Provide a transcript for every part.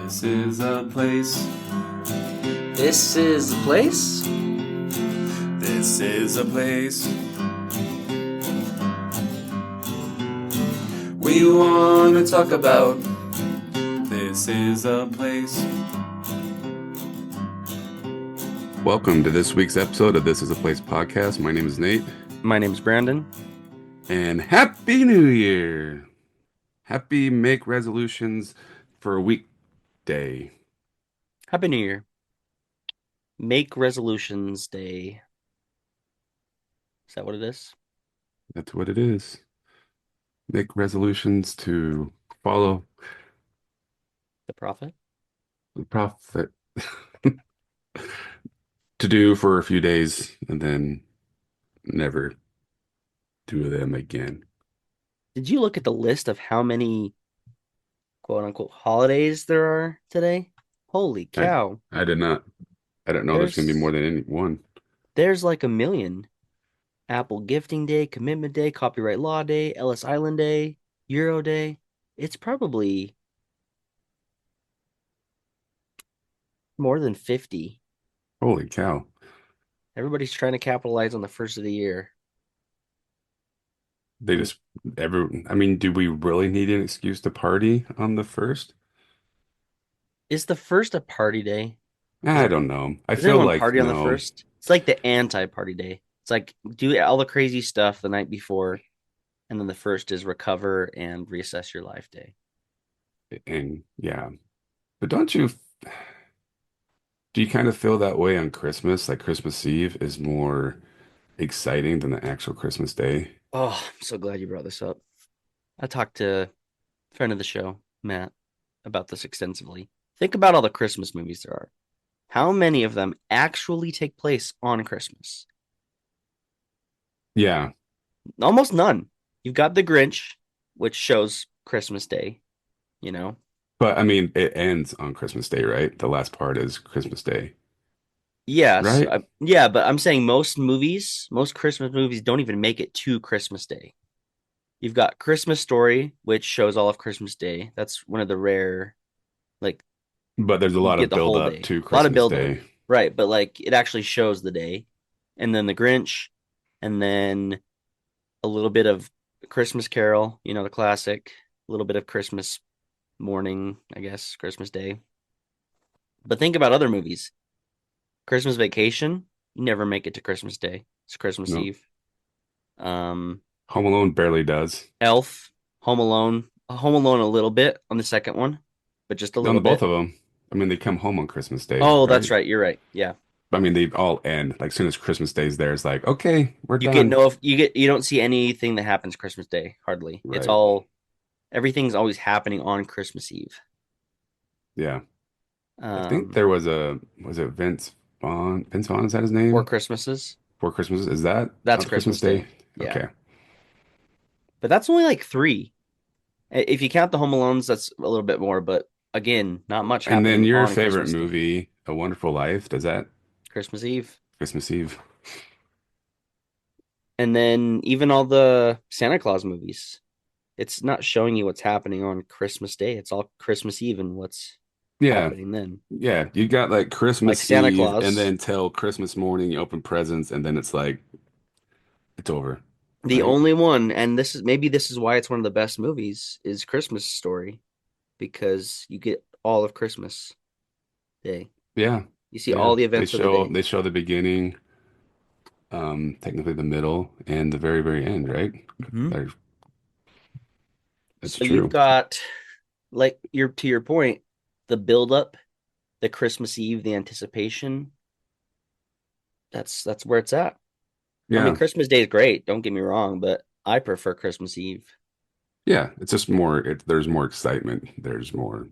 This is a place. This is the place? This is a place. We want to talk about. This is a place. Welcome to this week's episode of This is a Place podcast. My name is Nate. My name's Brandon. And Happy New Year! Happy make resolutions for a weekday. Happy New Year. Make resolutions day. Is that what it is? That's what it is. Make resolutions to follow The prophet? the prophet to do for a few days and then never do them again. Did you look at the list of how many quote unquote holidays there are today? Holy cow. I did not. I don't know there's going to be more than any one. There's like a million. Apple Gifting Day, Commitment Day, Copyright Law Day, Ellis Island Day, Euro Day. It's probably more than 50. Holy cow. Everybody's trying to capitalize on the first of the year. They just I mean, do we really need an excuse to party on the first? Is the first a party day? I don't know. I Does feel anyone like party on the no. first? It's like the anti-party day. It's like do all the crazy stuff the night before, and then the first is recover and reassess your life day. And yeah. But do you kind of feel that way on Christmas? Like Christmas Eve is more exciting than the actual Christmas day? Oh, I'm so glad you brought this up. I talked to a friend of the show, Matt, about this extensively. Think about all the Christmas movies there are. How many of them actually take place on Christmas? Yeah. Almost none. You've got The Grinch, which shows Christmas Day, you know. But I mean, it ends on Christmas Day, right? The last part is Christmas Day, Yes, right? yeah, but I'm saying most Christmas movies don't even make it to Christmas Day. You've got Christmas Story, which shows all of Christmas Day. That's one of the rare, like, But there's a you lot get of the build whole up day. to A lot of Christmas build up, Day. right? But like, it actually shows the day, and then The Grinch, and then a little bit of Christmas Carol, the classic, a little bit of Christmas morning, I guess, Christmas Day. But think about other movies. Christmas Vacation, you never make it to Christmas Day. It's Christmas No, Eve. Um, Home Alone barely does. Elf, Home Alone a little bit on the second one, but just a On little the both bit. of them. I mean, they come home on Christmas Day, Oh, that's right? right. You're right. Yeah. I mean, they all end. Like, as soon as Christmas Day's there, it's like, okay, we're You get done. no you don't see anything that happens Christmas Day, hardly. It's Right. all everything's always happening on Christmas Eve. Yeah. I think Um, there was it Vince Vaughn? Vince Vaughn, is that his Four name? Christmases. For Christmas. Is that That's on Christmas Christmas Day? Day. Yeah. Okay. But that's only like three. If you count the Home Alones, that's a little bit more, but again, not much And then happening your on favorite Christmas Day. movie, A Wonderful Life, does that Christmas Eve. Christmas Eve? And then even all the Santa Claus movies. It's not showing you what's happening on Christmas Day. It's all Christmas Eve and what's Yeah. happening then. Yeah. You got like Like Christmas Santa Eve and Claus. then till Christmas morning you open presents and then it's like it's over, The right? only one, and this is why it's one of the best movies, is Christmas Story, because you get all of Christmas Day. Yeah. You see Yeah. all the They events of the show day. they show the beginning, technically the middle and the very, very end, right? Mm-hmm. There- That's So you've true. got like your point, the build up, the Christmas Eve, the anticipation. That's where it's at. I mean, Yeah. Christmas Day is great, don't get me wrong, but I prefer Christmas Eve. Yeah. It's just more there's more excitement. There's more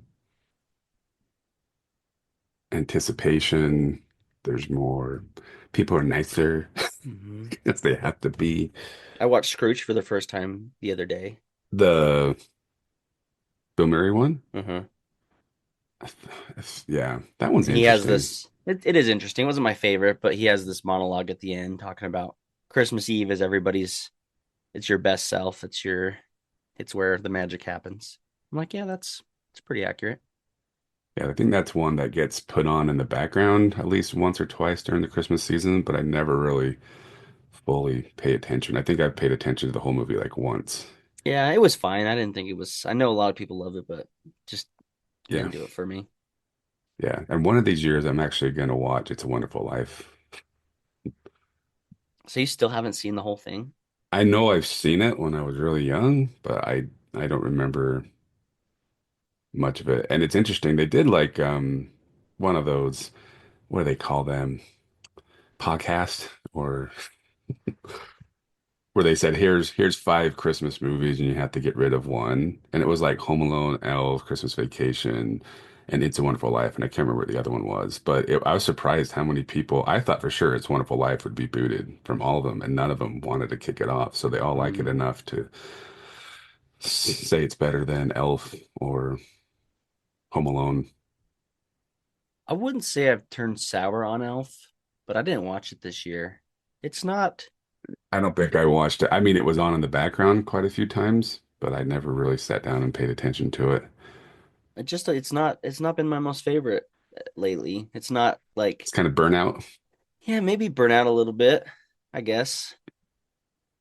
anticipation. There's more people are nicer Mm-hmm. as they have to be. I watched Scrooge for the first time the other day. The Bill Murray one? Mm-hmm. Yeah, that one's And he has interesting. this, it is interesting. It wasn't my favorite, but he has this monologue at the end talking about Christmas Eve is it's your best self. It's where the magic happens. I'm like, yeah, it's pretty accurate. Yeah, I think that's one that gets put on in the background at least once or twice during the Christmas season, but I never really fully pay attention. I think I've paid attention to the whole movie like once. Yeah, it was fine. I didn't think it was. I know a lot of people love it, but just Yeah. didn't do it for me. Yeah. And one of these years I'm actually gonna watch It's a Wonderful Life. So you still haven't seen the whole thing? I know I've seen it when I was really young, but I don't remember much of it. And it's interesting. They did like one of those, what do they call them? Podcast or where they said here's five Christmas movies and you have to get rid of one. And it was like Home Alone, Elf, Christmas Vacation, and It's a Wonderful Life. And I can't remember what the other one was, but I was surprised how many people I thought for sure It's a Wonderful Life would be booted from all of them, and none of them wanted to kick it off. So they all like it Mm, enough to say it's better than Elf or Home Alone. I wouldn't say I've turned sour on Elf, but I didn't watch it this year. It's not. I don't think I watched it. I mean, it was on in the background quite a few times, but I never really sat down and paid attention to it. It's not been my most favorite lately. It's not like, It's kind of burnout. yeah, maybe burn out a little bit, I guess.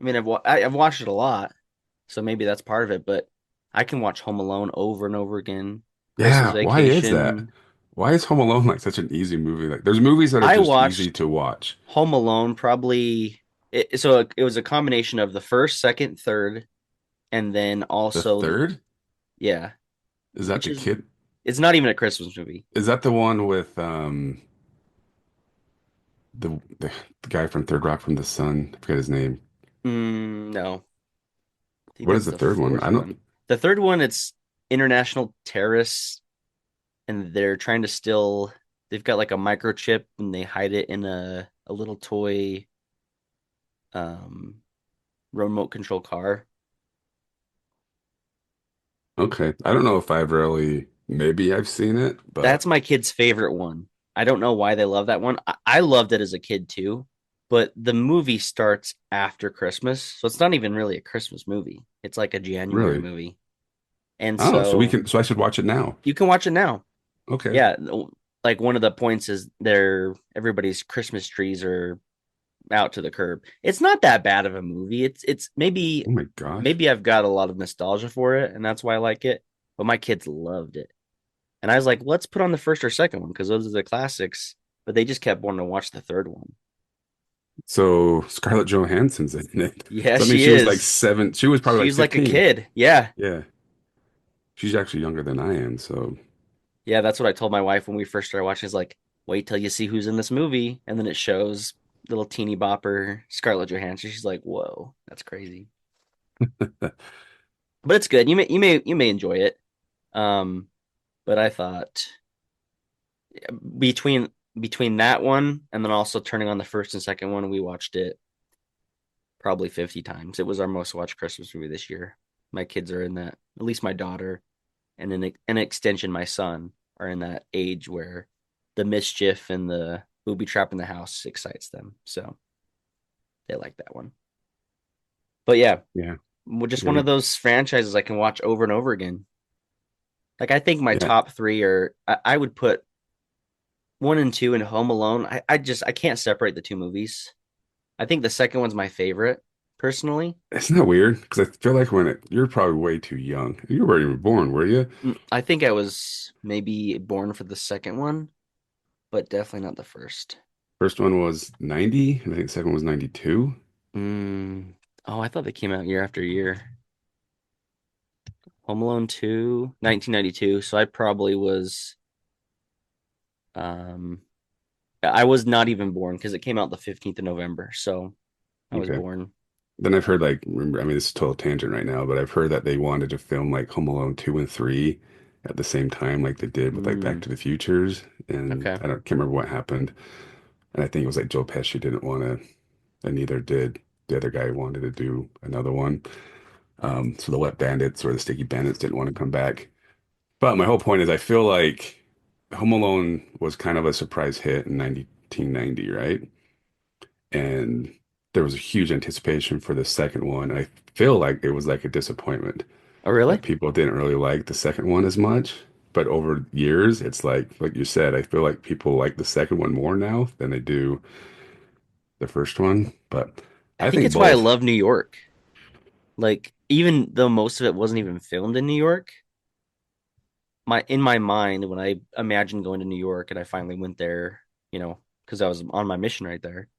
I mean, I've watched it a lot, so maybe that's part of it, but I can watch Home Alone over and over again. Christmas Yeah, why is that? Vacation. Why is Home Alone like such an easy movie? Like, there's movies that are I just easy watched to watch. Home Alone probably it was a combination of the first, second, third, and then The also third? yeah, Is that which the is kid? it's not even a Christmas movie. Is that the one with the guy from Third Rock from the Sun? I forget his name. No, I think What is that's the the third one? fourth I don't. one. The third one, it's international terrorists, and they're trying to steal. They've got like a microchip, and they hide it in a little toy um remote control car. Okay, I don't know if I've really. Maybe I've seen it, That's but my kid's favorite one. I don't know why they love that one. I loved it as a kid too, but the movie starts after Christmas, so it's not even really a Christmas movie. It's like a January really. movie. And Oh, so we so can. So I should watch it now. you can watch it now. Okay. Yeah, like one of the points is everybody's Christmas trees are out to the curb. It's not that bad of a movie. It's maybe Oh my gosh. maybe I've got a lot of nostalgia for it and that's why I like it, but my kids loved it. And I was like, let's put on the first or second one because those are the classics. But they just kept wanting to watch the third one. So Scarlett Johansson's in it. Yeah, So that means she she was like is. seven. She was probably like She's like a 15. kid. Yeah. Yeah. She's actually younger than I am. So Yeah, that's what I told my wife when we first started watching. Is like, wait till you see who's in this movie. And then it shows little teeny bopper Scarlett Johansson. She's like, whoa, that's crazy. But it's good. You may enjoy it. Um, but I thought between between that one and then also turning on the first and second one, we watched it probably 50 times. It was our most watched Christmas movie this year. My kids are in that, at least my daughter, and an extension, my son, are in that age where the mischief and the booby trap in the house excites them. So they like that one. But yeah, yeah. just Yeah. one of those franchises I can watch over and over again. Like I think my Yeah. top three are I would put one and two in Home Alone. I can't separate the two movies. I think the second one's my favorite personally. Isn't that weird? Because I feel like you're probably way too young. You weren't even born, were you? I think I was maybe born for the second one, but definitely not the first. First one was 90, and I think the second one was 92. Mm. Oh, I thought they came out year after year. Home Alone 2, 1992. So I probably was um I was not even born because it came out the 15th of November. So I was Okay. born. Then I've heard like, remember, I mean, this is a total tangent right now, but I've heard that they wanted to film like Home Alone 2 and 3 at the same time, like they did with like Back Mm, to the Futures. And okay. can't remember what happened. And I think it was like Joe Pesci didn't want to, and neither did the other guy who wanted to do another one. So the Wet Bandits or the Sticky Bandits didn't want to come back. But my whole point is I feel like Home Alone was kind of a surprise hit in 1990, right? And there was a huge anticipation for the second one. I feel like it was like a disappointment Oh, really? that people didn't really like the second one as much. but over years, it's like you said, I feel like people like the second one more now than they do the first one. But I I think think it's why I both. love New York. Like even though most of it wasn't even filmed in New York, my in my mind when I imagined going to New York and I finally went there, because I was on my mission right there.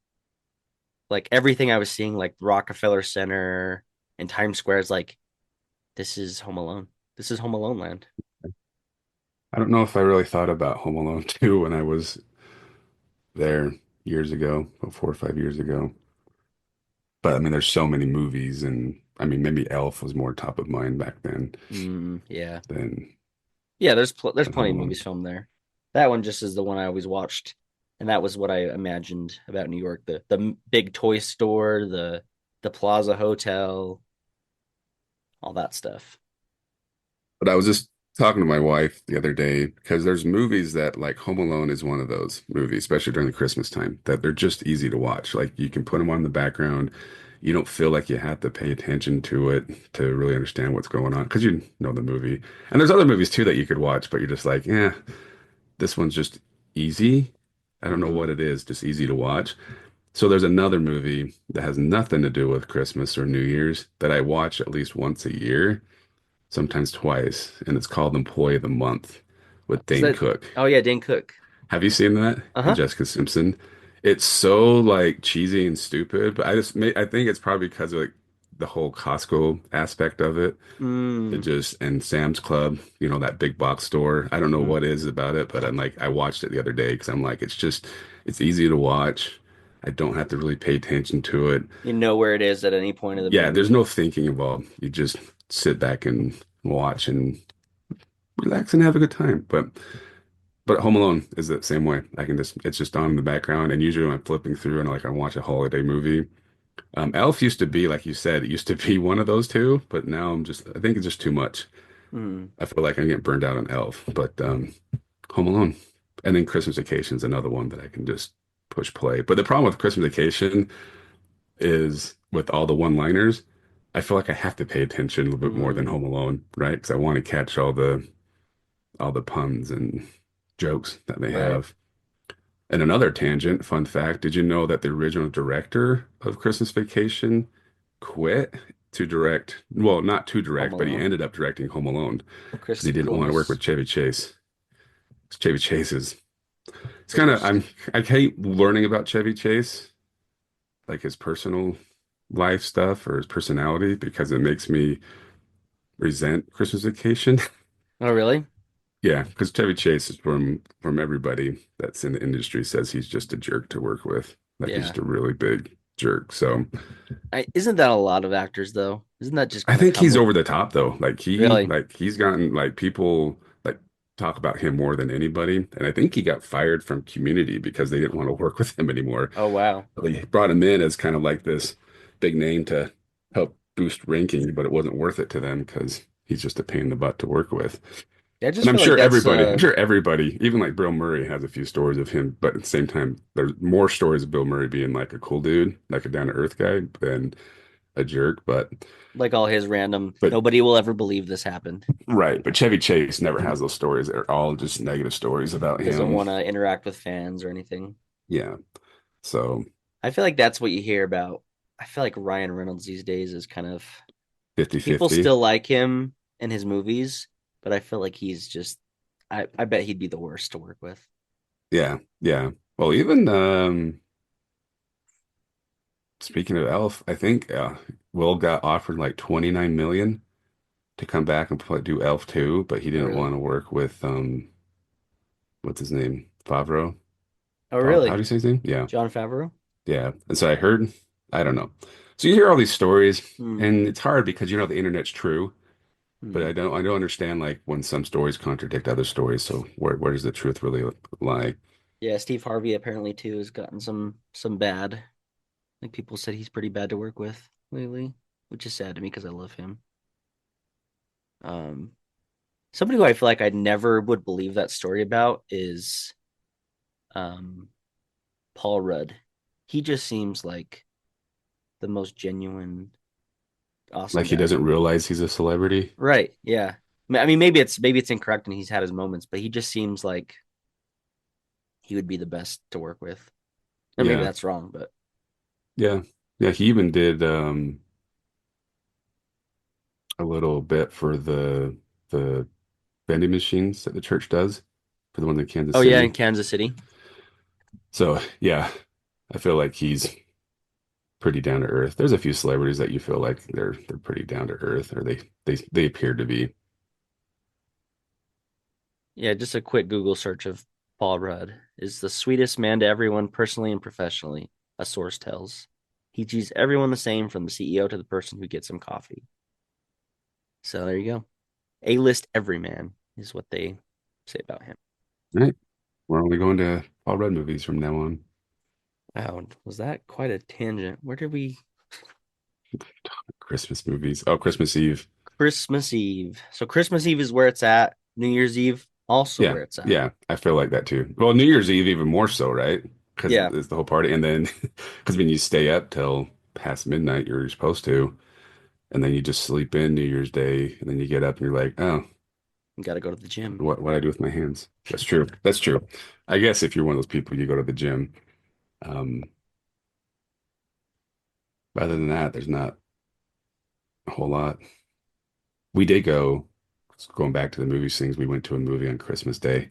Like everything I was seeing, like Rockefeller Center and Times Square, is like this is Home Alone. This is Home Alone land. I don't know if I really thought about Home Alone 2 when I was there years ago, about 4 or 5 years ago. But I mean, there's so many movies, and I mean, maybe Elf was more top of mind back then Yeah, than yeah. There's than Home plenty of Alone. movies filmed there. That one just is the one I always watched, and that was what I imagined about New York: the big toy store, the Plaza Hotel, all that stuff. But I was just talking to my wife the other day because there's movies that like Home Alone is one of those movies, especially during the Christmas time, that they're just easy to watch. Like you can put them on in the background. You don't feel like you have to pay attention to it to really understand what's going on because you know the movie. And there's other movies too that you could watch, but you're just like, yeah, this one's just easy. I don't know Hmm. what it is, just easy to watch. So there's another movie that has nothing to do with Christmas or New Year's that I watch at least once a year, sometimes twice, and it's called Employee of the Month with Is Dane that? Cook. Oh yeah, Dane Cook. Have you seen that? And Uh-huh. Jessica Simpson. It's so like cheesy and stupid, but I think it's probably because of like the whole Costco aspect of it. It Mm. just and Sam's Club, that big box store. I don't know Hmm. what is about it, but I watched it the other day because I'm like it's easy to watch. I don't have to really pay attention to it. You know where it is at any point of the Yeah, there's movie. no thinking involved. You just sit back and watch and relax and have a good time. But Home Alone is the same way. It's just on in the background, and usually when I'm flipping through and like I watch a holiday movie. Elf used to be, like you said, it used to be one of those two, but now I think it's just too much. Hmm. I feel like I'm getting burned out on Elf, but Home Alone, and then Christmas Vacation is another one that I can just push play. But the problem with Christmas Vacation is with all the one-liners, I feel like I have to pay attention a little bit more than Hmm. Home Alone, right? Because I want to catch all the puns and jokes that they Right. have. And another tangent, fun fact, did you know that the original director of Christmas Vacation quit to direct, well, not to Home direct, but he Alone. ended up directing Home Alone because Chris he didn't want to work Columbus. with Chevy Chase. Chevy Chase is, it's kind of, Interesting. I hate learning about Chevy Chase, like his personal life stuff or his personality, because it makes me resent Christmas Vacation. Oh, really? Yeah, because Chevy Chase is from everybody that's in the industry says he's just a jerk to work with. Like he's Yeah. just a really big jerk. So Isn't that a lot of actors though? Isn't that just I gonna think come he's with over the top though. really? He's gotten like people like talk about him more than anybody. And I think he got fired from Community because they didn't want to work with him anymore. Oh wow. They brought him in as kind of like this big name to help boost ranking, but it wasn't worth it to them because he's just a pain in the butt to work with. Yeah, I And just feel like I'm sure everybody, even like Bill Murray has a few stories of him, but at the same time, there's more stories of Bill Murray being like a cool dude, like a down to earth guy than a jerk. like all his random But nobody will ever believe this happened. right. But Chevy Chase never has those stories. They're all just negative stories about Doesn't him. want to interact with fans or anything. Yeah. So I feel like that's what you hear about. I feel like Ryan Reynolds these days is kind of 50 people 50. still like him in his movies, but I feel like he's just I bet he'd be the worst to work with. Yeah. Yeah. Well, even speaking of Elf, I think Will got offered like 29 million to come back and do Elf 2, but he Oh didn't really? want to work with what's his name? Favreau. Oh How do really? you say his name? Yeah. John Favreau? Yeah. And so I heard, I don't know. So you hear all these stories, Hmm. and it's hard because the internet's true, but Hmm. I don't understand like when some stories contradict other stories. So where does the truth really lie? Yeah, Steve Harvey apparently too has gotten some bad. Like people said he's pretty bad to work with lately, which is sad to me because I love him. Um, Somebody who I feel like I never would believe that story about is um Paul Rudd. He just seems like the most genuine, awesome Like he guy. doesn't realize he's a celebrity. Right. Yeah. I mean, maybe it's incorrect and he's had his moments, but he just seems like he would be the best to work with. And maybe Yeah, that's wrong, but yeah, yeah. He even did a little bit for the vending machines that the church does for the ones in Kansas oh yeah, in City. Kansas City. So yeah, I feel like he's pretty down to earth. There's a few celebrities that you feel like they're pretty down to earth, or they appear to be. Yeah, just a quick Google search of Paul Rudd is the sweetest man to everyone personally and professionally, a source tells. He treats everyone the same from the CEO to the person who gets him coffee. So there you go. A-list everyman is what they say about him. Right. We're only going to Paul Rudd movies from now on. Wow, was that quite a tangent? Where did we Christmas movies. Oh, Christmas Eve. Christmas Eve? So Christmas Eve is where it's at. New Year's Eve also Yeah, where it's at. yeah. I feel like that too. Well, New Year's Eve even more so, right? Because Yeah, it's the whole party, and then because when you stay up till past midnight, you're supposed to, and then you just sleep in New Year's Day, and then you get up and you're like, oh, you got to go to the gym. what I do with my hands? That's true. That's true. I guess if you're one of those people, you go to the gym. Um, Other than that, there's not a whole lot. We did go, going back to the movie things, we went to a movie on Christmas Day.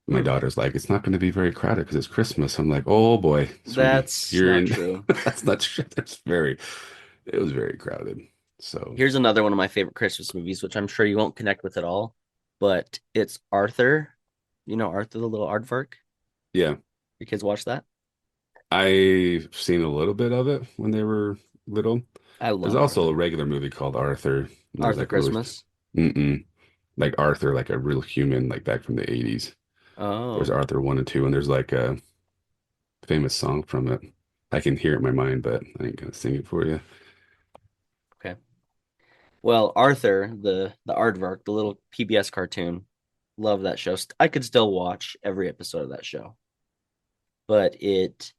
My Hmm, daughter's like, it's not going to be very crowded because it's Christmas. I'm like, oh boy, sweetie, that's you're not in. true. That's not true. It was very crowded. So, Here's another one of my favorite Christmas movies, which I'm sure you won't connect with at all, but it's Arthur. You know Arthur the little aardvark? yeah, Your kids watch that? I've seen a little bit of it when they were little. I There's love also a Arthur. regular movie called Arthur. And there's Arthur like really, Christmas. like Arthur, like a real human, like back from the 80s. There's Oh, Arthur 1 and 2, and there's like a famous song from it. I can hear it in my mind, but I ain't gonna sing it for you. okay. Well, Arthur, the aardvark, the little PBS cartoon, love that show. I could still watch every episode of that show, but it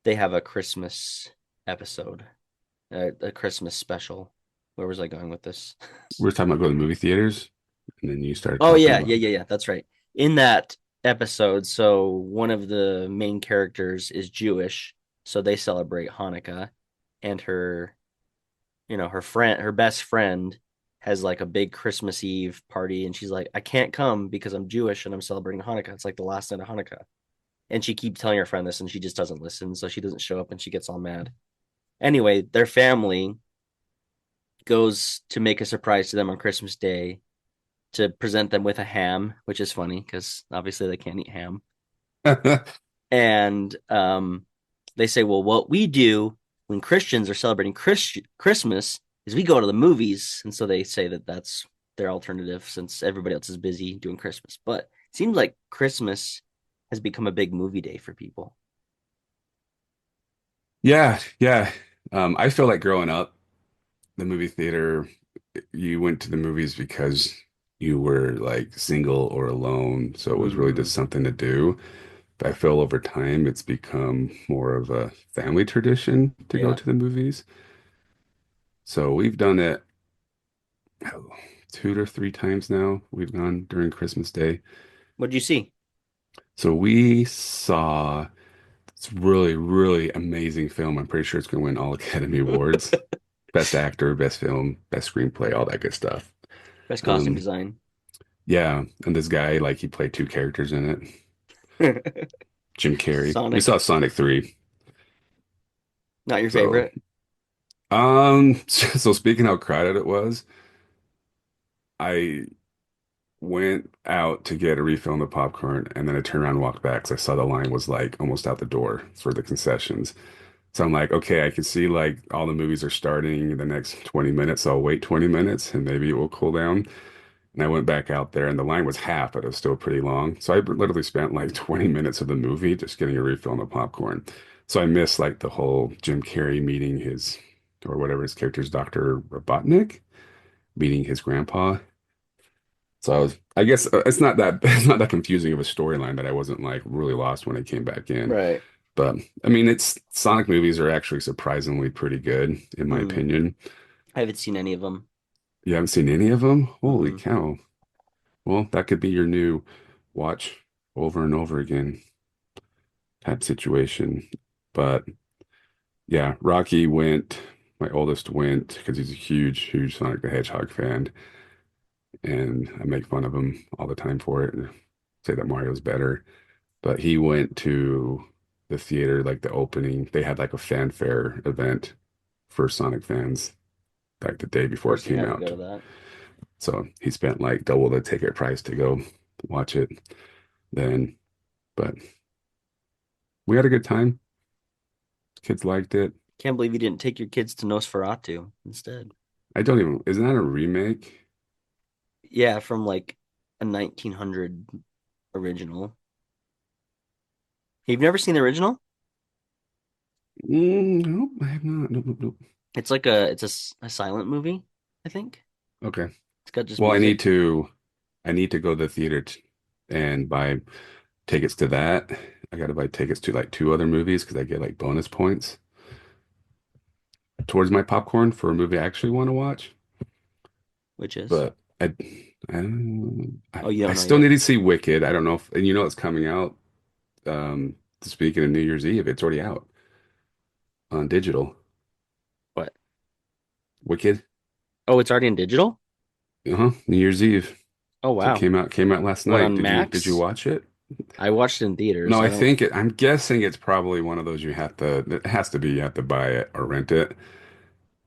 they have a Christmas episode, a Christmas special. Where was I going with this? We were talking about going to movie theaters, and then you started Oh talking yeah, about, yeah. That's right. In that episode, so one of the main characters is Jewish, so they celebrate Hanukkah, and her friend, her best friend, has like a big Christmas Eve party, and she's like, I can't come because I'm Jewish and I'm celebrating Hanukkah. It's like the last night of Hanukkah, and she keeps telling her friend this, and she just doesn't listen, so she doesn't show up, and she gets all mad. Anyway, their family goes to make a surprise to them on Christmas Day to present them with a ham, which is funny because obviously they can't eat ham. And they say, well, what we do when Christians are celebrating Christmas is we go to the movies. And so they say that that's their alternative since everybody else is busy doing Christmas. But it seems like Christmas has become a big movie day for people. yeah, yeah. I feel like growing up, the movie theater, you went to the movies because you were like single or alone, so it was really just Mm, something to do. But I feel over time it's become more of a family tradition to go yeah. to the movies. So we've done it oh, 2 to 3 times now. We've gone during Christmas Day. What'd you see? So we saw this really, really amazing film. I'm pretty sure it's going to win all Academy Awards. Best actor, best film, best screenplay, all that good stuff. Best costume Um, design. yeah, and this guy, like, he played two characters in it. Jim Carrey. We Sonic, saw Sonic 3. not your So, favorite. so speaking how crowded it was, I went out to get a refill on the popcorn, and then I turned around and walked back because I saw the line was like almost out the door for the concessions. So I'm like, okay, I can see like all the movies are starting in the next 20 minutes. So I'll wait 20 minutes and maybe it will cool down. And I went back out there and the line was half, but it was still pretty long. So I literally spent like 20 minutes of the movie just getting a refill on the popcorn. So I missed like the whole Jim Carrey meeting his, or whatever his character's Dr. Robotnik, meeting his grandpa. So I guess it's not that it's not that confusing of a storyline that I wasn't like really lost when I came back in. Right. But I mean, it's Sonic movies are actually surprisingly pretty good in my Hmm. opinion. I haven't seen any of them. You haven't seen any of them? Holy Mm-mm. cow. Well, that could be your new watch over and over again type situation. But yeah, Rocky went, my oldest went because he's a huge, huge Sonic the Hedgehog fan. And I make fun of him all the time for it and say that Mario's better. But he went to the theater, like the opening. They had like a fanfare event for Sonic fans, like the day Of before it course, he came had to go out. to that. So he spent like double the ticket price to go watch it then. But we had a good time. Kids liked it. Can't believe you didn't take your kids to Nosferatu instead. I don't even, isn't that a remake? Yeah, from like a 1900 original. You've never seen the original? Nope, I have not. Nope, nope, nope. It's like a silent movie, I think. Okay. It's got just Well, music, I need to go to the theater and buy tickets to that. I got to buy tickets to like two other movies because I get like bonus points towards my popcorn for a movie I actually want to watch. which is But oh, you I don't know still yet. need to see Wicked. I don't know if, and you know it's coming out. Speaking of New Year's Eve, it's already out on digital. What? Wicked. Oh, it's already in digital? Uh-huh. New Year's Eve. Oh So it wow. came out last What night. on Did you Max? watch it? I watched it in theaters. No, I don't I'm guessing it's probably one of those you have to, it has to be, you have to buy it or rent it.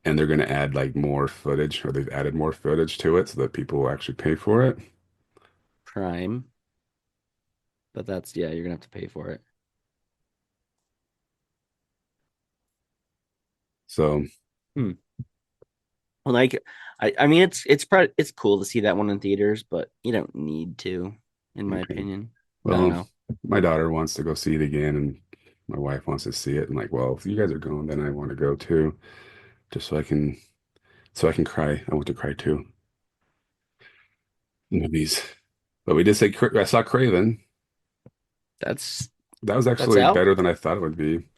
And they're going to add like more footage, or they've added more footage to it so that people will actually pay for it. Prime, but that's yeah, you're gonna have to pay for it. So, Hmm. Well, like I mean it's cool to see that one in theaters, but you don't need to, in my okay. opinion. I don't Well, know. my daughter wants to go see it again, and my wife wants to see it. And like, well, if you guys are going, then I want to go too, just so I can cry. I want to cry too. Movies. But we did say, I saw Craven. That's That was that's actually out? better than I thought it would be.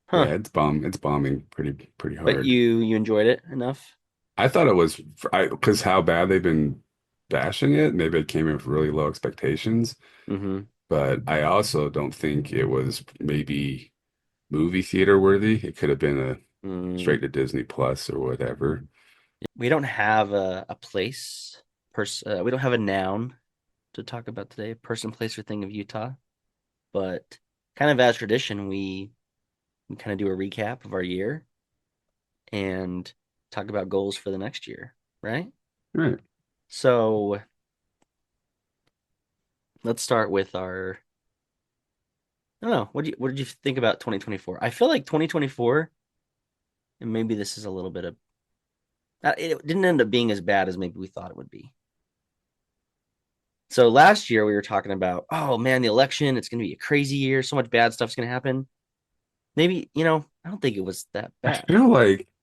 Huh. Yeah, it's bombing pretty But hard. you enjoyed it enough? I thought it was because how bad they've been bashing it. Maybe it came in with really low expectations, Mm-hmm. but I also don't think it was maybe movie theater worthy. It could have been a Mm. straight to Disney Plus or whatever. We don't have a place we don't have a noun to talk about today, person, place, or thing of Utah. But kind of as tradition, we kind of do a recap of our year and talk about goals for the next year, right? Right. So let's start with our. I don't know. What did you think about 2024? I feel like 2024, and maybe this is a little bit of. It didn't end up being as bad as maybe we thought it would be. So last year we were talking about, oh man, the election, it's going to be a crazy year. So much bad stuff's going to happen. Maybe, I don't think it was that bad.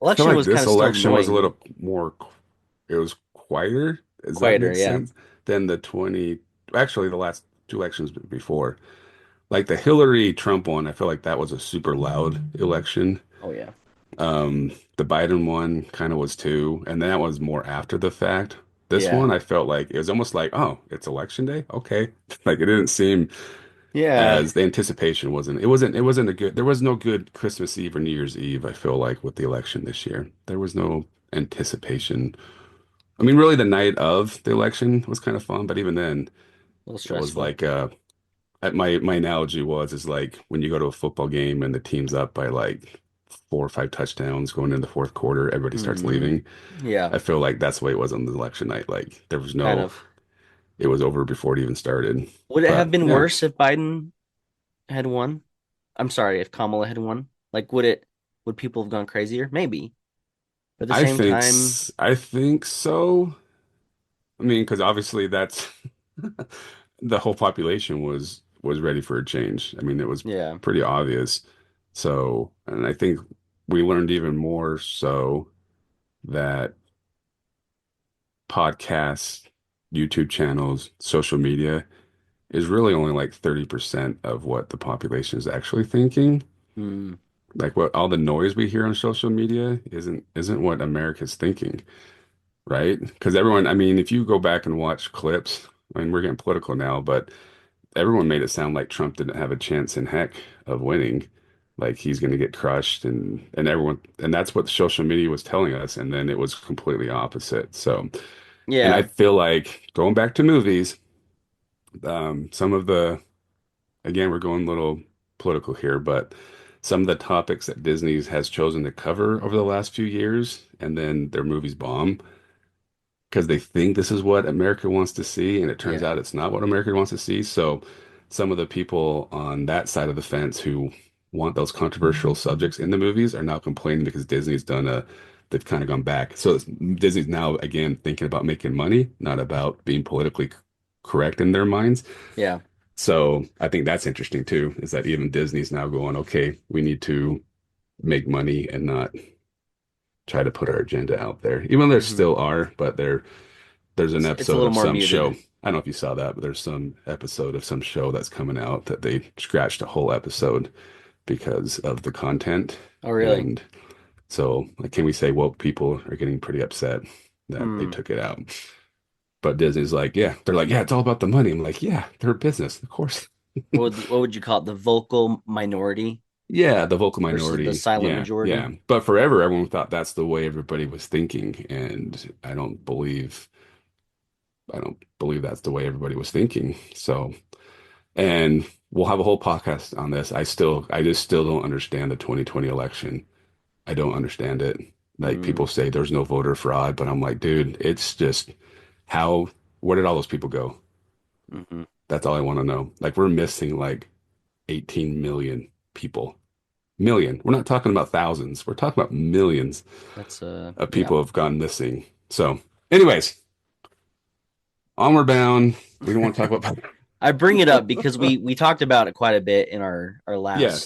I feel Election like was kind this of still election was a annoying, little more, it was quieter. Does that quieter. make Yeah. sense? Than the 20, actually the last two elections before. Like the Hillary Trump one, I feel like that was a super loud election. Oh, yeah. The Biden one kind of was too, and that was more after the fact. This Yeah. one, I felt like it was almost like, oh, it's election day. Okay. Like it didn't seem Yeah. as the anticipation it wasn't a good, there was no good Christmas Eve or New Year's Eve, I feel like, with the election this year. There was no anticipation. I mean, really the night of the election was kind of fun, but even then A little it was stressful. like my analogy was is like when you go to a football game and the team's up by like 4 or 5 touchdowns going into the fourth quarter, everybody starts Hmm. leaving. Yeah. I feel like that's the way it was on the election night. Like there was Kind no, of. it was over before it even started. Would it But have been yeah, worse if Biden had won? I'm sorry, if Kamala had won. Like, would people have gone crazier? Maybe. But at the same time, I think so. I mean, because obviously that's the whole population was ready for a change. I mean, it was yeah. pretty obvious. So, and I think we learned even more so that podcasts, YouTube channels, social media is really only like 30% of what the population is actually thinking. Mm, Like what all the noise we hear on social media isn't what America's thinking. right? Because everyone, I mean, if you go back and watch clips, I mean, we're getting political now, but everyone made it sound like Trump didn't have a chance in heck of winning. Like he's going to get crushed and everyone and that's what social media was telling us and then it was completely opposite. So, and I Yeah. feel like going back to movies, some of the again we're going a little political here, but some of the topics that Disney has chosen to cover over the last few years and then their movies bomb because they think this is what America wants to see, and it turns Yeah. out it's not what America wants to see. So some of the people on that side of the fence who want those controversial subjects in the movies are now complaining because they've kind of gone back. So Disney's now again thinking about making money, not about being politically correct in their minds. Yeah. So I think that's interesting too, is that even Disney's now going, okay, we need to make money and not try to put our agenda out there. Even though there Hmm. still are, but there's an It's a episode little of more some show. muted. I don't know if you saw that, but there's some episode of some show that's coming out that they scratched a whole episode because of the content. Oh, really? And so, like, can we say woke people are getting pretty upset that they Hmm. took it out? But Disney's like, yeah, they're like, yeah, it's all about the money. I'm like, yeah, they're a business, of course. What would you call it? The vocal minority Yeah, the vocal versus the minority. silent Yeah, majority? yeah. But forever, everyone thought that's the way everybody was thinking, and I don't believe that's the way everybody was thinking. So. And we'll have a whole podcast on this. I just still don't understand the 2020 election. I don't understand it. Like Mm, people say there's no voter fraud, but I'm like, dude, it's just how, where did all those people go? hmm. That's all I want to know. Like we're missing like 18 million people. Million. We're not talking about thousands. We're talking about millions That's of yeah. people have gone missing. So, anyways, onward bound. We don't want to talk about. I bring it up because we talked about it quite a bit in Yeah.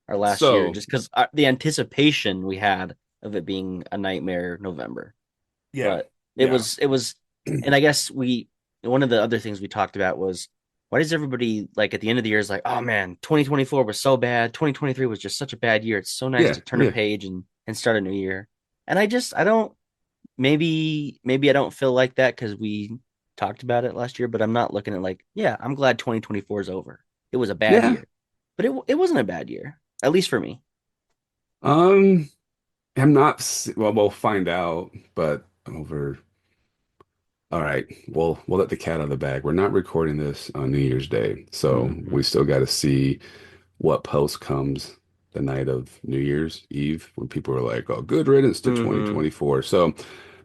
our last year, So, just because the anticipation we had of it being a nightmare November. yeah. But Yeah. it was, and I guess we one of the other things we talked about was why does everybody like at the end of the year is like, oh man, 2024 was so bad, 2023 was just such a bad year. It's so nice Yeah. to turn a Yeah. page and start a new year. And I don't maybe I don't feel like that because we talked about it last year, but I'm not looking at like, yeah, I'm glad 2024 is over. It was a bad Yeah. year, but it wasn't a bad year, at least for me. Um, I'm not, well, we'll find out, but over, all right, we'll let the cat out of the bag. We're not recording this on New Year's Day, so we Hmm. still got to see what post comes the night of New Year's Eve when people are like, oh, good riddance to Hmm. 2024. So,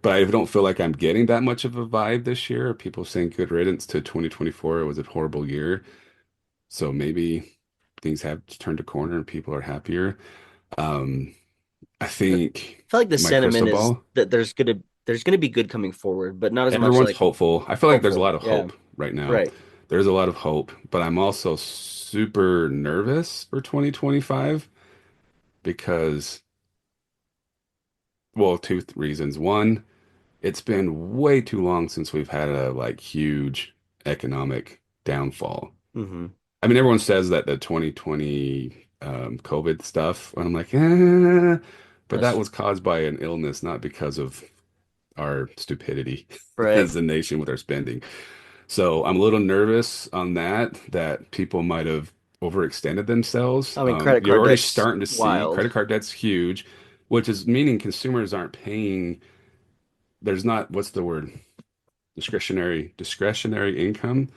but I don't feel like I'm getting that much of a vibe this year. People saying good riddance to 2024. It was a horrible year. So maybe things have turned a corner and people are happier. Um, I I think feel like the my crystal sentiment is ball, that there's gonna be good coming forward, but not as much everyone's like hopeful. I feel like there's a hopeful. lot of Yeah, hope right now. right. There's a lot of hope, but I'm also super nervous for 2025 because, well, reasons. One, it's been way too long since we've had a like huge economic downfall. Hmm. I mean, everyone says that the 2020 COVID stuff, and I'm like, but that That's was caused by an illness, not because of our stupidity right. as a nation with our spending. So I'm a little nervous on that people might have overextended themselves. I mean, credit You're card already debt's starting to see wild. credit card debt's huge, which is meaning consumers aren't paying. There's not, what's the word? Discretionary income.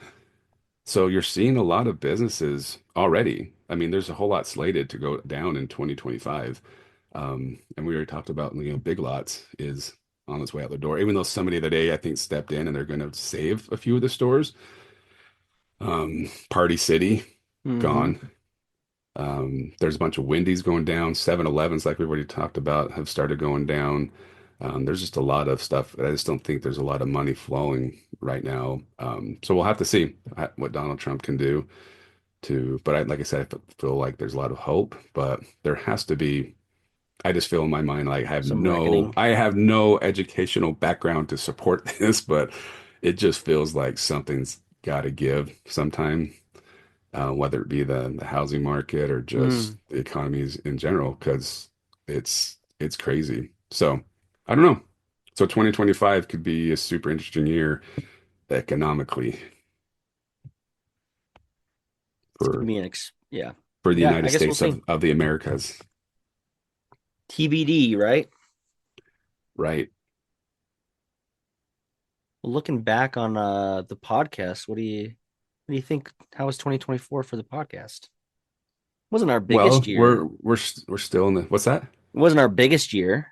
So you're seeing a lot of businesses already. I mean, there's a whole lot slated to go down in 2025. And we already talked about, Big Lots is on its way out the door, even though somebody today, I think, stepped in and they're going to save a few of the stores. Party City, Hmm. gone. There's a bunch of Wendy's going down. 7-Elevens, like we've already talked about, have started going down. There's just a lot of stuff. I just don't think there's a lot of money flowing right now. So we'll have to see what Donald Trump can do but like I said, feel like there's a lot of hope, but there has to be, I just feel in my mind like Some reckoning. I have no educational background to support this, but it just feels like something's got to give sometime, whether it be the housing market or just Mm. the economies in general, because it's crazy. So I don't know. So 2025 could be a super interesting year economically It's gonna for be yeah. for the Yeah, United I guess we'll States see. of the Americas, TBD, right? right? Well, looking back on the podcast, what do you think? How was 2024 for the podcast? Wasn't our biggest Well, year. we're still in the what's that? It wasn't our biggest year.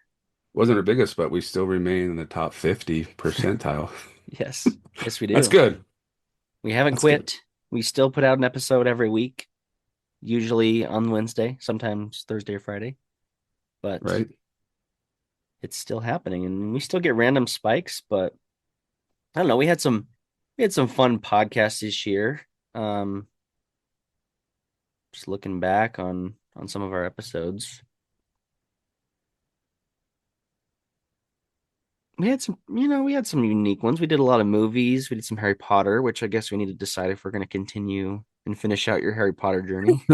Wasn't our biggest, but we still remain in the top 50 percentile. Yes. Yes, we That's do. good. We haven't That's good. quit. We still put out an episode every week, usually on Wednesday, sometimes Thursday or Friday, but Right? it's still happening and we still get random spikes, but I don't know. We had some fun podcasts this year. Um, just looking back on some of our episodes. We had some unique ones. We did a lot of movies. We did some Harry Potter, which I guess we need to decide if we're going to continue and finish out your Harry Potter journey.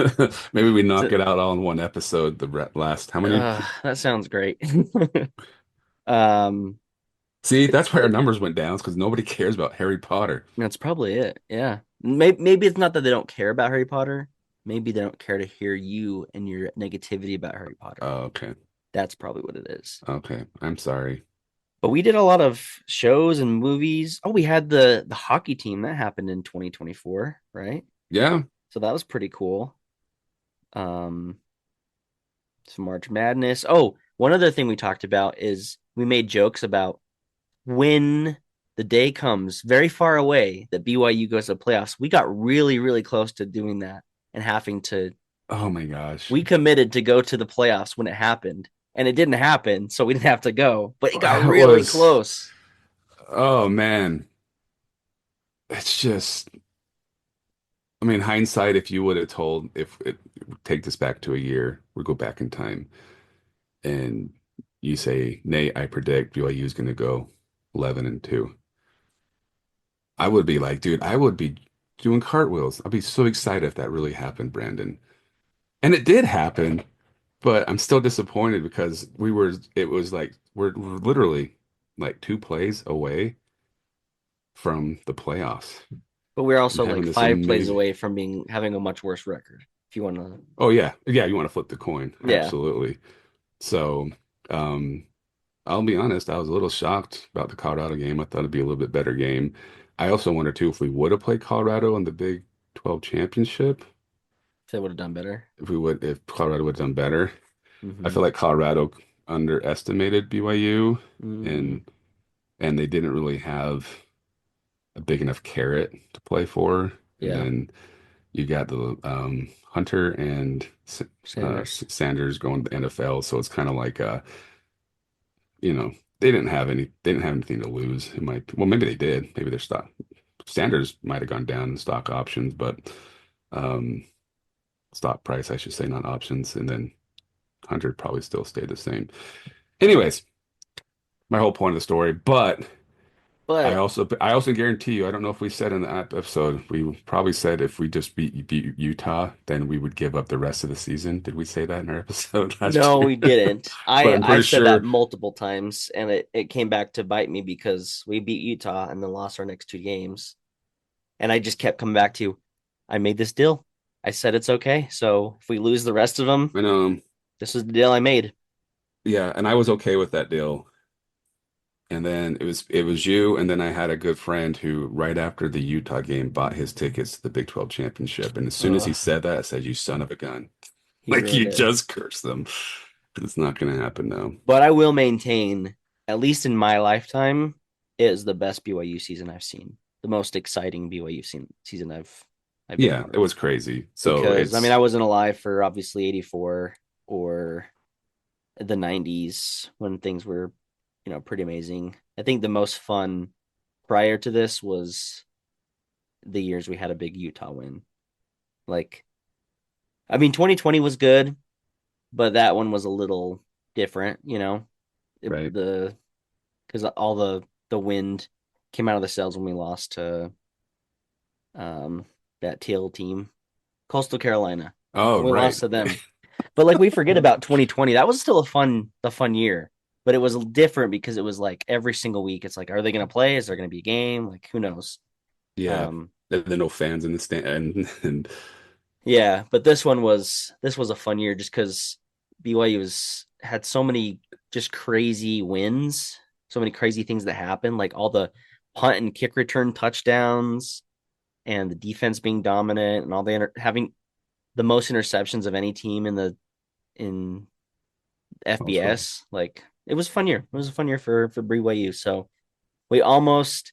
Maybe we knock So, it out all in one episode. Last how many? that sounds great. Um, See, that's why our numbers went down, because nobody cares about Harry Potter. that's probably it. Yeah. Maybe it's not that they don't care about Harry Potter. Maybe they don't care to hear you and your negativity about Harry Potter. Oh, okay. That's probably what it is. Okay. I'm sorry. But we did a lot of shows and movies. Oh, we had the hockey team that happened in 2024, right? Yeah. So that was pretty cool. Um, some March Madness. Oh, one other thing we talked about is we made jokes about when the day comes very far away that BYU goes to playoffs. We got really, really close to doing that and having to. Oh my gosh. We committed to go to the playoffs when it happened, and it didn't happen, so we didn't have to go. But it got It really was, close. oh man. It's just, I mean, hindsight, if you would have told, if it take this back to a year, we go back in time and you say, Nate, I predict BYU is going to go 11-2. I would be like, dude, I would be doing cartwheels. I'd be so excited if that really happened, Brandon. And it did happen, but I'm still disappointed because it was like, we're literally like 2 plays away from the playoffs But we're and also having like this five plays amazing. away from having a much worse record. If you want to, Oh yeah. Yeah, you want to flip the coin. yeah. Absolutely. So, um, I'll be honest, I was a little shocked about the Colorado game. I thought it'd be a little bit better game. I also wonder too if we would have played Colorado in the Big 12 championship, If they would have done better. if Colorado would have done better. I Hmm. feel like Colorado underestimated BYU Hmm. and they didn't really have a big enough carrot to play for. And Yeah, then you got the Hunter and Sanders. Sanders going to the NFL, so it's kind of like you know, they didn't have anything to lose. It might, well, maybe they did. Maybe their stock Sanders might have gone down in stock options, but um, stock price, I should say, not options. And then 100 probably still stayed the same. Anyways, my whole point of the story. But But I also guarantee you, I don't know if we said in the episode, we probably said if we just beat Utah, then we would give up the rest of the season. Did we say that in our episode last no, year? we didn't. But I I'm I pretty said that sure. multiple times, and it came back to bite me because we beat Utah and then lost our next two games, and I just kept coming back to, I made this deal. I said it's okay. So if we lose the rest of them, And this is the deal I made. yeah, and I was okay with that deal. And then it was you, and then I had a good friend who right after the Utah game bought his tickets to the Big 12 championship. And as soon as he Uh, said that, I said, "You son of a gun." he Like really you did. just cursed them. It's not gonna happen now. But I will maintain, at least in my lifetime, it is the best BYU season I've seen. The most exciting BYU season I've been a Yeah, part it of. was crazy. So Because I mean, I it's wasn't alive for obviously 84 or the 90s when things were, pretty amazing. I think the most fun prior to this was the years we had a big Utah win. Like, I mean, 2020 was good, but that one was a little different, right. the because all the wind came out of the sails when we lost to that teal team, Coastal Carolina. Oh, When we right. lost to them. But like we forget about 2020. That was still a fun year. but it was different because it was like every single week. It's like, are they going to play? Is there going to be a game? Like, who knows? Yeah. Um, There are no fans in the stand, and yeah, but this was a fun year just because BYU was had so many just crazy wins, so many crazy things that happened, like all the punt and kick return touchdowns, and the defense being dominant, and all having the most interceptions of any team in also, FBS. Like it was a fun year. It was a fun year for BYU. So we almost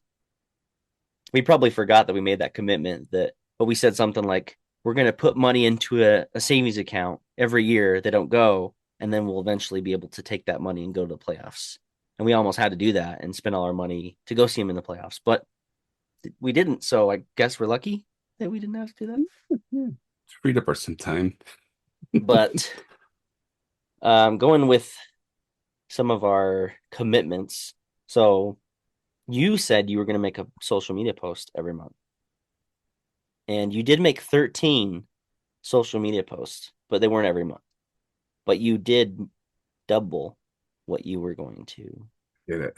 we probably forgot that we made that commitment but we said something like we're going to put money into a savings account every year. They don't go, and then we'll eventually be able to take that money and go to the playoffs. And we almost had to do that and spend all our money to go see them in the playoffs, but we didn't. So I guess we're lucky that we didn't have to do that. yeah, it's freed up our some time. But going with some of our commitments. So you said you were going to make a social media post every month, and you did make 13 social media posts, but they weren't every month. But you did double what you were going to. Did it.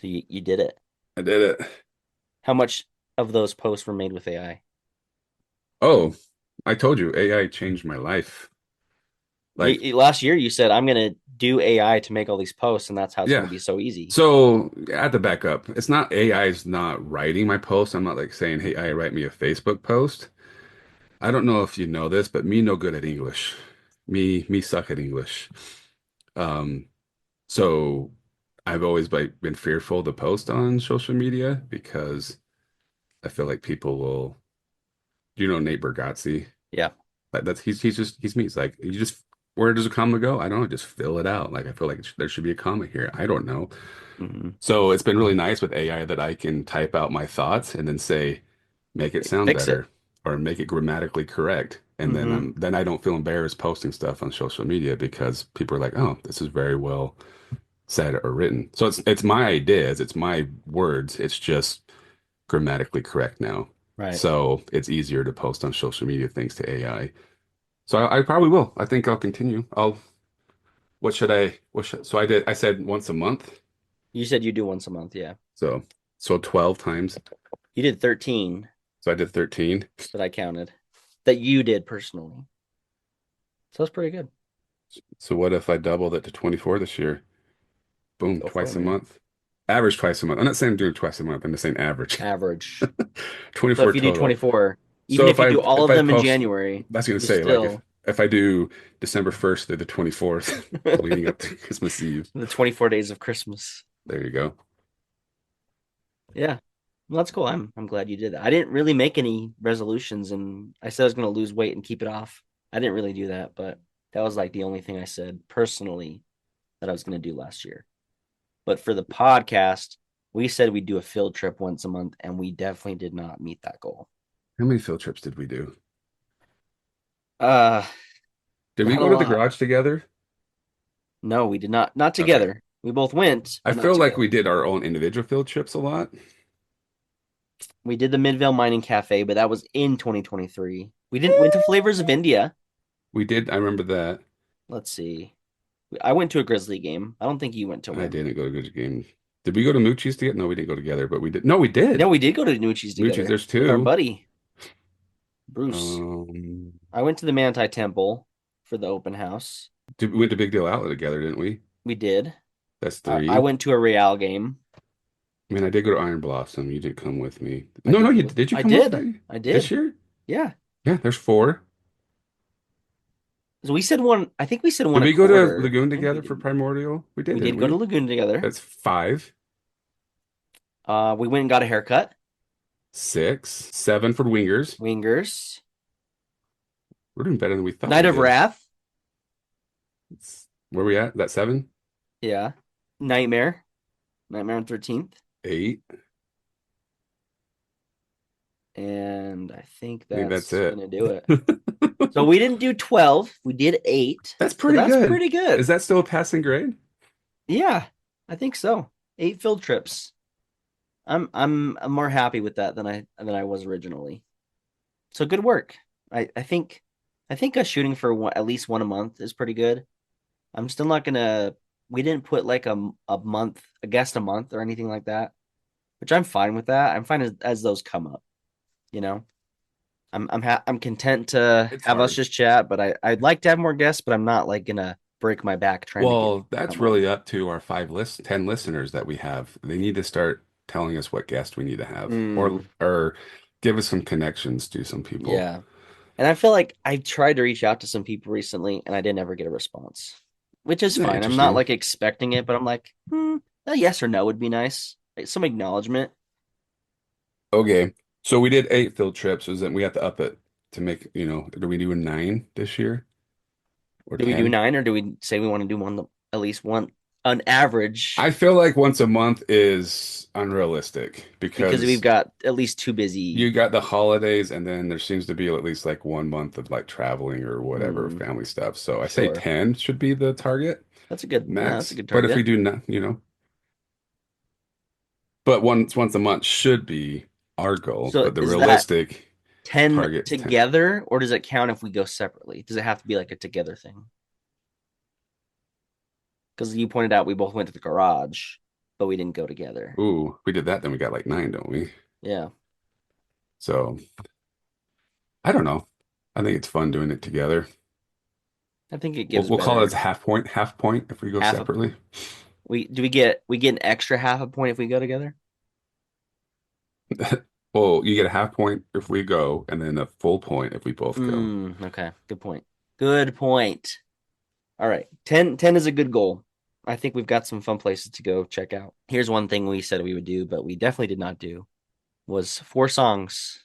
So you did it. I did it. How much of those posts were made with AI? Oh, I told you AI changed my life. Like, Last year you said I'm going to do AI to make all these posts, and that's how it's going yeah. to be so easy. So I had to back up. It's not AI is not writing my post. I'm not like saying, hey, AI, write me a Facebook post. I don't know if you know this, but me no good at English. Me suck at English. Um, so I've always like been fearful to post on social media because I feel like people will, you know, Nate Bargatze. Yeah. Like that's he's just he's me. He's like you just where does a comma go? I don't know, just fill it out. Like I feel like there should be a comma here. I don't know. Mm-hmm. So it's been really nice with AI that I can type out my thoughts and then say, make it sound Fix it. better or make it grammatically correct. And then Mm-hmm. then I don't feel embarrassed posting stuff on social media because people are like, oh, this is very well said or written. So it's my ideas, it's my words. It's just grammatically correct now. Right. So it's easier to post on social media thanks to AI. So I probably will. I think I'll continue. So I said once a month. You said you do once a month. Yeah. So 12 times. You did 13 So I did 13. that I counted that you did personally. So that's pretty good. So what if I doubled it to 24 this year? Boom, Go for it, twice a man. month. Average twice a month. I'm not saying do it twice a month. I'm just saying average. Average. So 24 if you do total. 24, even So if you do all if of I them in post, January, that's gonna you say like still if I do December 1st to the 24th, leading up to Christmas Eve. the 24 days of Christmas. There you go. Yeah. Well, that's cool. I'm glad you did that. I didn't really make any resolutions, and I said I was going to lose weight and keep it off. I didn't really do that, but that was like the only thing I said personally that I was going to do last year. But for the podcast, we said we'd do a field trip once a month, and we definitely did not meet that goal. How many field trips did we do? Uh, Did we not a go to the lot. garage together? No, we did not. Not Okay. together. We both went, I but not feel like together. we did our own individual field trips a lot. We did the Midvale Mining Cafe, but that was in 2023. We didn't went to Flavors of India. We did. I remember that. Let's see. I went to a Grizzly game. I don't think you went to I one. didn't go to good game. Did we go to Moochie's together? No, we didn't go together, but we did. No, we did. No, we did go to Nucci's Moochie's, together there's with our two. buddy Bruce. Um, I went to the Manti Temple for the open house. we went to Big Deal Outlet together, didn't we? We did. That's I three. went to a Real game. I mean, I did go to Iron Blossom. You didn't come with me. I No, no, did go you with. did. You I come with did. me I this did. year? Yeah. Yeah, there's four. So we said one. I think we said Did one a we go to quarter. Lagoon Maybe we together for didn't. Primordial? We did, We didn't did go to we? Lagoon together. That's five, We went and got a haircut. six, seven for Wingers. Wingers. We're doing better than we thought Night we of did. Wrath. Where we at? That seven? Yeah. Nightmare. Nightmare on 13th. Eight. And I think I think that's that's it. gonna do it. So we didn't do 12. We did 8. That's So pretty that's good. pretty Is good. that still a passing grade? Yeah, I think so. 8 field trips. I'm more happy with that than I was originally. So good work. I think us shooting for at least one a month is pretty good. I'm still not gonna we didn't put like a month, a guest a month or anything like that, which I'm fine with that. I'm fine as those come up, you know. I'm content to It's have us hard. just chat, but I'd like to have more guests, but I'm not like gonna break my back trying to get Well, people to that's come on. really up to our 10 listeners that we have. They need to start telling us what guest we need to have, Mm, or give us some connections to some people. yeah. And I feel like I tried to reach out to some people recently and I didn't ever get a response, which is Yeah, fine. I'm not interesting. like expecting it, but I'm like, a yes or no would be nice. Like, some acknowledgement. Okay. So we did 8 field trips. So then we have to up it to make, do we do 9 this year or Do we do 10? 9 or do we say we want to do one at least one on average I feel like once a month is unrealistic because we've because got at least two busy. you got the holidays and then there seems to be at least like 1 month of like traveling or whatever Mm, family stuff. So I say sure. 10 should be the target That's a max. good But if we target. do not, but once a month should be our goal. So But the is that realistic 10 target's 10. together or does it count if we go separately? Does it have to be like a together thing? Because you pointed out we both went to the garage, but we didn't go together. Ooh, we did that, then we got like 9, don't we? Yeah. So I don't know. I think it's fun doing it together. I think it We'll, gives we'll call it better as a half point if we go half a separately. we get an extra half a point if we go together? Well, you get a half point if we go, and then a full point if we both go. Okay. Good point. Good point. All right. 10 is a good goal. I think we've got some fun places to go check out. Here's one thing we said we would do, but we definitely did not do was 4 songs,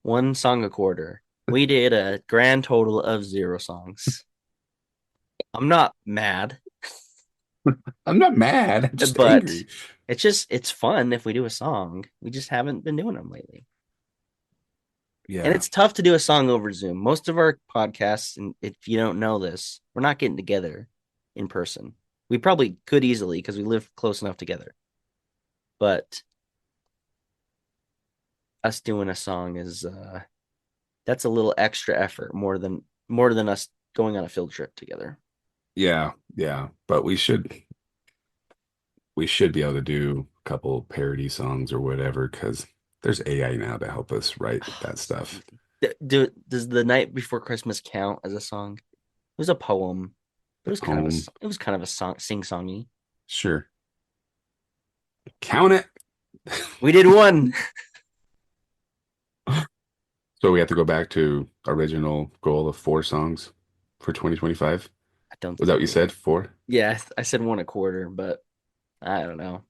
1 song a quarter. We did a grand total of 0 songs. I'm not mad, I'm not mad. I'm just but angry. it's fun if we do a song. We just haven't been doing them lately. And Yeah. it's tough to do a song over Zoom. Most of our podcasts, and if you don't know this, we're not getting together in person. We probably could easily because we live close enough together. But us doing a song is that's a little extra effort more than us going on a field trip together. Yeah. Yeah. But we should be able to do a couple parody songs or whatever because there's AI now to help us write that stuff. Does the night before Christmas count as a song? It was a poem. It The was kind of a poem. it was kind of a song sing songy. Sure. Count it. We did one. So we have to go back to original goal of 4 songs for 2025. I don't Was that think what you we did. said? 4? Yeah, I said 1 a quarter, but I don't know.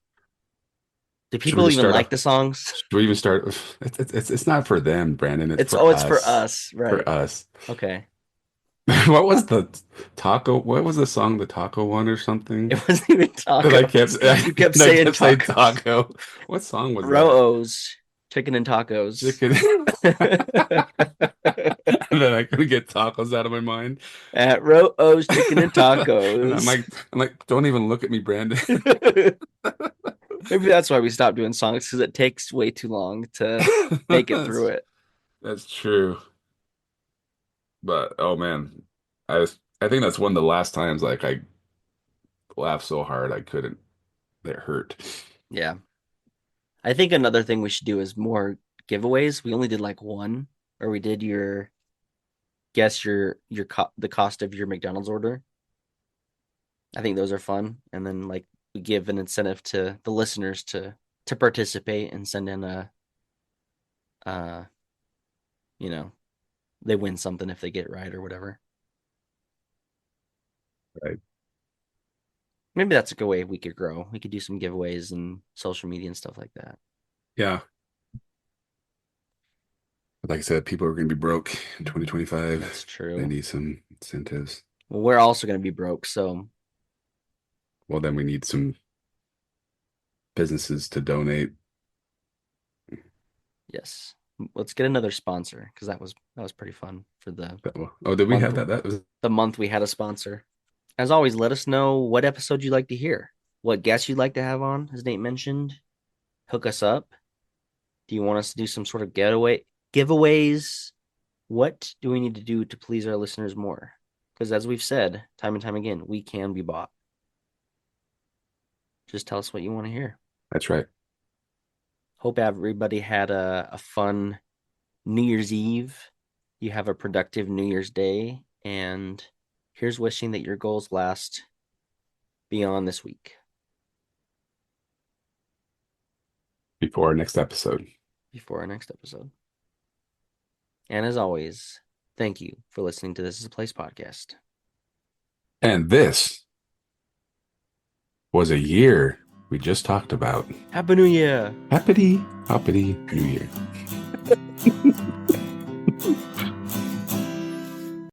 Do Should we people just even start like off? the songs? Should we even start? It's not for them, Brandon. It's It's for it's for us. us, right? For us. Okay. What was the taco? What was the song? The taco one or something? It wasn't even That I kept tacos. You kept I saying kept saying tacos. taco. What song was that? Roos, chicken and tacos. Chicken. And then I couldn't get tacos out of my mind. At Roos, chicken and And I'm tacos. like, I'm like, don't even look at me, Brandon. Maybe that's why we stopped doing songs because it takes way too long to make it through That's it. that's true. But oh man, I think that's one of the last times like I laughed so hard I couldn't. It hurt. Yeah. I think another thing we should do is more giveaways. We only did like one, or we did your guess the cost of your McDonald's order. I think those are fun, and then like we give an incentive to the listeners to participate and send in uh you know they win something if they get it right or whatever. Right. Maybe that's a good way we could grow. We could do some giveaways and social media and stuff like that. Yeah. But like I said, people are going to be broke in That's 2025. They true. need some incentives. Well, we're also going to be broke, so Well, then we need some businesses to donate. yes. Let's get another sponsor because that was pretty fun for the Oh, did we month have that? That was the month we had a sponsor. As always, let us know what episode you'd like to hear, what guests you'd like to have on, as Nate mentioned. Hook us up. Do you want us to do some sort of giveaways? What do we need to do to please our listeners more? Because as we've said time and time again, we can be bought. Just tell us what you want to hear. That's right. Hope everybody had a fun New Year's Eve. You have a productive New Year's Day. And here's wishing that your goals last beyond this week. Before our next episode. Before our next episode. And as always, thank you for listening to This Is a Place podcast. And this was a year we just talked about. Happy New Year! Happy New Year.